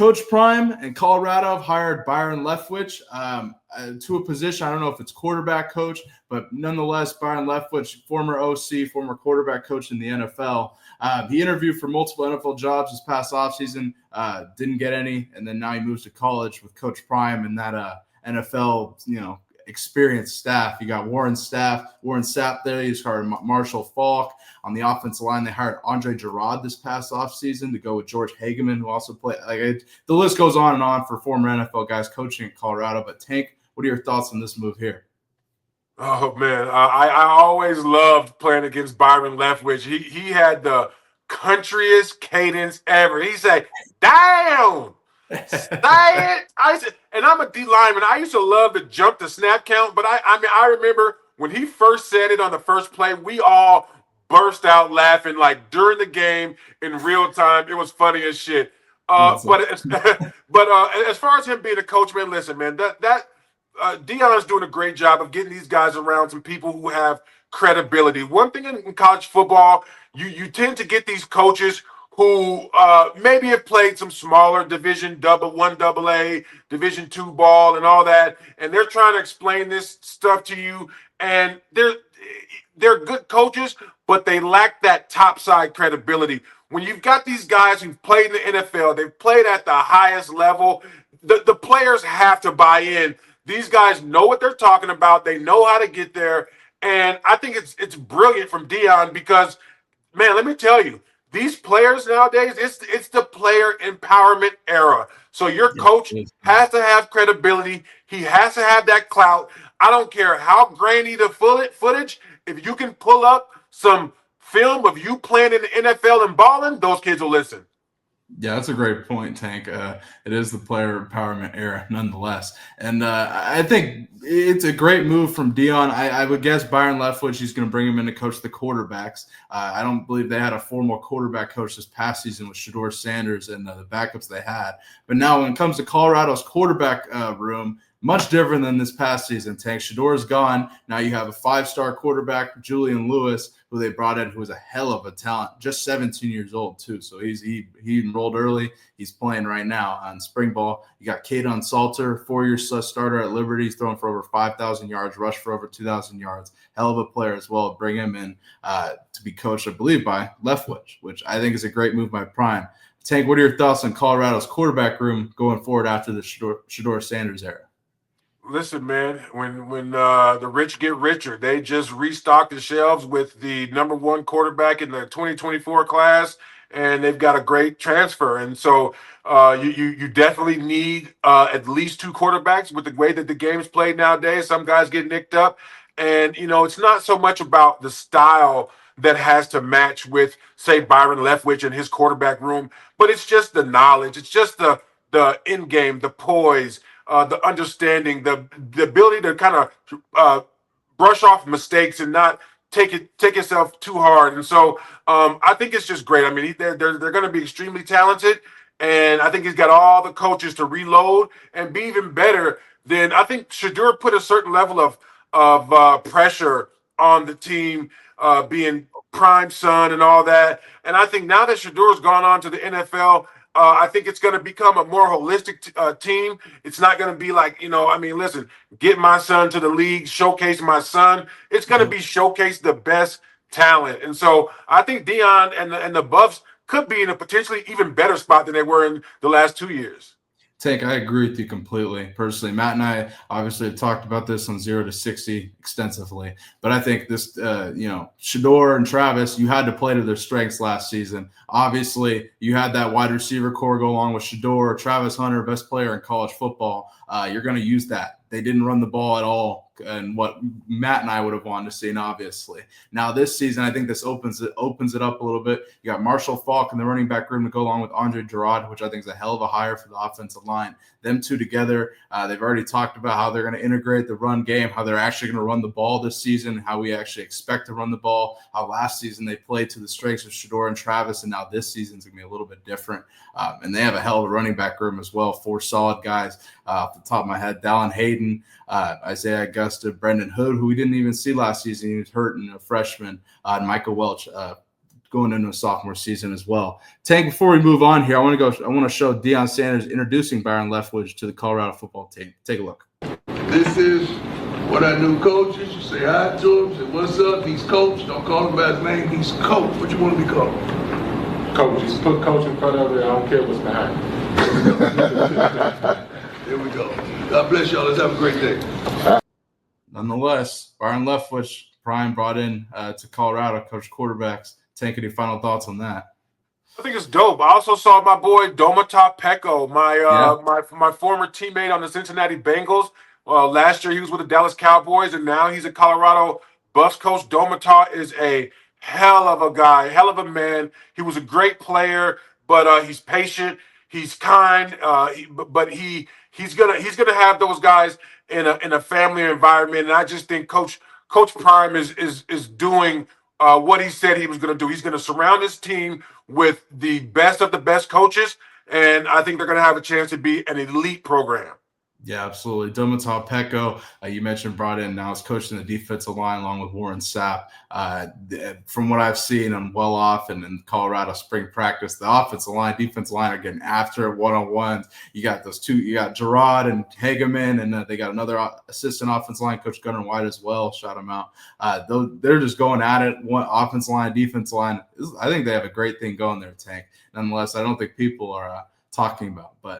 Coach Prime and Colorado have hired Byron Leftwich to a position. I don't know if it's quarterback coach, but nonetheless, Byron Leftwich, former OC, former quarterback coach in the NFL. He interviewed for multiple NFL jobs this past offseason, didn't get any, and then now he moves to college with Coach Prime and that NFL, experienced staff. You got Warren Sapp there. He's hired Marshall Faulk. On the offensive line, they hired Andre Gerard this past offseason to go with George Hageman, who also played. The list goes on and on for former NFL guys coaching in Colorado. But Tank, what are your thoughts on this move here? Oh man, I always loved playing against Byron Leftwich. He had the countryest cadence ever. He said, "Down, say it." And I'm a D lineman. I used to love to jump the snap count, but I remember when he first said it on the first play, we all burst out laughing like during the game in real time. It was funny as shit. But as far as him being a coach, man, listen, man, Deion's doing a great job of getting these guys around some people who have credibility. One thing in college football, you tend to get these coaches who maybe have played some smaller Division one AA, Division two ball and all that, and they're trying to explain this stuff to you, and they're good coaches, but they lack that top side credibility. When you've got these guys who've played in the NFL, they've played at the highest level, the players have to buy in. These guys know what they're talking about. They know how to get there. And I think it's brilliant from Deion because, man, let me tell you, these players nowadays, it's the player empowerment era. So your coach has to have credibility. He has to have that clout. I don't care how grainy the footage. If you can pull up some film of you playing in the NFL and balling, those kids will listen. Yeah, that's a great point, Tank. It is the player empowerment era nonetheless. And I think it's a great move from Deion. I would guess Byron Leftwich, he's going to bring him in to coach the quarterbacks. I don't believe they had a formal quarterback coach this past season with Shedeur Sanders and the backups they had. But now when it comes to Colorado's quarterback room, much different than this past season, Tank. Shedeur's gone. Now you have a five-star quarterback, Julian Lewis, who they brought in, who was a hell of a talent, just 17 years old, too. So he enrolled early. He's playing right now on spring ball. You got Kaden Salter, 4-year starter at Liberty. He's throwing for over 5,000 yards, rushed for over 2,000 yards. Hell of a player as well. Bring him in to be coached, I believe, by Leftwich, which I think is a great move by Prime. Tank, what are your thoughts on Colorado's quarterback room going forward after the Shedeur Sanders era? Listen, man, when the rich get richer, they just restocked the shelves with the number one quarterback in the 2024 class, and they've got a great transfer. And so you definitely need at least two quarterbacks with the way that the game's played nowadays. Some guys get nicked up, and, it's not so much about the style that has to match with, say, Byron Leftwich and his quarterback room, but it's just the knowledge. It's just the in game, the poise, the understanding, the ability to kind of brush off mistakes and not take yourself too hard. And so I think it's just great. I mean, they're going to be extremely talented, and I think he's got all the coaches to reload and be even better. Then I think Shedeur put a certain level of pressure on the team, being Prime son and all that. And I think now that Shedeur's gone on to the NFL, I think it's going to become a more holistic team. It's not going to be like, listen, get my son to the league, showcase my son. It's going to be showcase the best talent. And so I think Deion and the Buffs could be in a potentially even better spot than they were in the last 2 years. Tank, I agree with you completely. Personally, Matt and I obviously have talked about this on 0 to 60 extensively, but I think this, Shedeur and Travis, you had to play to their strengths last season. Obviously, you had that wide receiver core go along with Shedeur, Travis Hunter, best player in college football. You're going to use that. They didn't run the ball at all, and what Matt and I would have wanted to see, and obviously. Now this season, I think this opens it up a little bit. You got Marshall Faulk in the running back room to go along with Andre Gerard, which I think is a hell of a hire for the offensive line. Them two together, they've already talked about how they're going to integrate the run game, how they're actually going to run the ball this season, how we actually expect to run the ball, how last season they played to the strengths of Shedeur and Travis, and now this season's going to be a little bit different. And they have a hell of a running back room as well, 4 solid guys. Off the top of my head, Dallin Hayden, Isaiah Augusta, Brendan Hood, who we didn't even see last season. He was hurt and a freshman, and Michael Welch, going into a sophomore season as well. Tank, before we move on here, I want to show Deion Sanders introducing Byron Leftwich to the Colorado football team. Take a look. This is one of our new coaches. You say hi to him, say what's up. He's coach. Don't call him by his name. He's coach. What you want to be called? Coach. Just put coach in front of it. I don't care what's behind it. There we go. God bless y'all. Let's have a great day. Nonetheless, Byron Leftwich, Prime brought in to Colorado, coach quarterbacks. Tank, any final thoughts on that? I think it's dope. I also saw my boy Domata Peko, my former teammate on the Cincinnati Bengals. Last year he was with the Dallas Cowboys, and now he's a Colorado Buffs coach. Domata is a hell of a guy, hell of a man. He was a great player, but he's patient, he's kind, but he's gonna have those guys in a family environment. And I just think Coach Prime is doing what he said he was going to do. He's going to surround his team with the best of the best coaches, and I think they're going to have a chance to be an elite program. Yeah, absolutely. Domata Peko, you mentioned, brought in now is coaching the defensive line along with Warren Sapp. From what I've seen, I'm well off, and in Colorado spring practice, the offensive line, defensive line are getting after it one-on-ones. You got those two, you got Gerard and Hageman, and they got another assistant offensive line coach, Gunnar White, as well. Shout them out. They're just going at it, one offensive line, defensive line. I think they have a great thing going there, Tank. Nonetheless, I don't think people are talking about, but